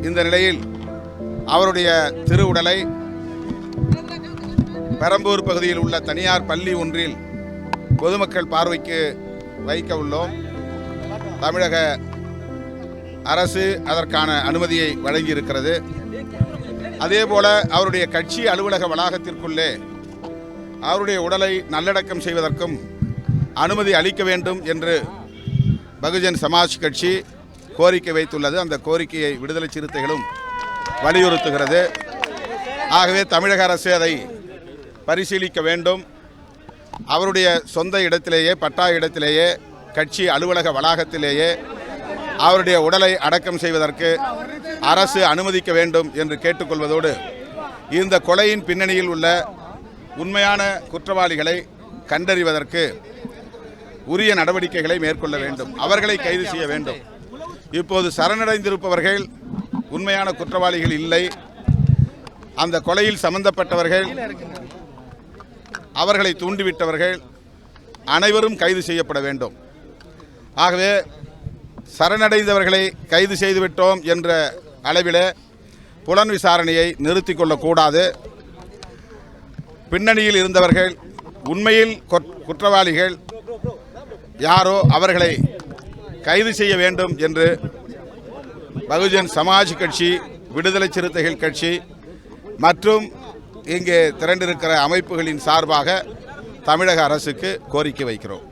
இந்த நிலையில் அவருடைய திருவுடலை பெரம்பூர் பகுதியில் உள்ள தனியார் பள்ளி ஒன்றில் பொதுமக்கள் பார்வைக்கு வைக்க உள்ளோம். தமிழக அரசு அதற்கான அனுமதியை வழங்கியிருக்கிறது. அதேபோல அவருடைய கட்சி அலுவலக வளாகத்திற்குள்ளே அவருடைய உடலை நல்லடக்கம் செய்வதற்கும் அனுமதி அளிக்க வேண்டும் என்று பகுஜன் சமாஜ் கட்சி கோரிக்கை வைத்துள்ளது. அந்த கோரிக்கையை விடுதலை சிறுத்தைகளும் வலியுறுத்துகிறது. ஆகவே தமிழக அரசு அதை பரிசீலிக்க வேண்டும். அவருடைய சொந்த இடத்திலேயே, பட்டா இடத்திலேயே, கட்சி அலுவலக வளாகத்திலேயே அவருடைய உடலை அடக்கம் செய்வதற்கு அரசு அனுமதிக்க வேண்டும் என்று கேட்டுக்கொள்வதோடு, இந்த கொலையின் பின்னணியில் உள்ள உண்மையான குற்றவாளிகளை கண்டறிவதற்கு உரிய நடவடிக்கைகளை மேற்கொள்ள வேண்டும். அவர்களை கைது செய்ய வேண்டும். இப்போது சரணடைந்திருப்பவர்கள் உண்மையான குற்றவாளிகள் இல்லை. அந்த கொலையில் சம்பந்தப்பட்டவர்கள், அவர்களை தூண்டிவிட்டவர்கள் அனைவரும் கைது செய்யப்பட வேண்டும். ஆகவே சரணடைந்தவர்களை கைது செய்துவிட்டோம் என்ற அளவில் புலன் விசாரணையை நிறுத்திக் கொள்ளக்கூடாது. பின்னணியில் இருந்தவர்கள், உண்மையில் குற்றவாளிகள் யாரோ அவர்களை கைது செய்ய வேண்டும் என்று பகுஜன் சமாஜ் கட்சி, விடுதலை சிறுத்தைகள் கட்சி மற்றும் இங்கே திரண்டிருக்கிற அமைப்புகளின் சார்பாக தமிழக அரசுக்கு கோரிக்கை வைக்கிறோம்.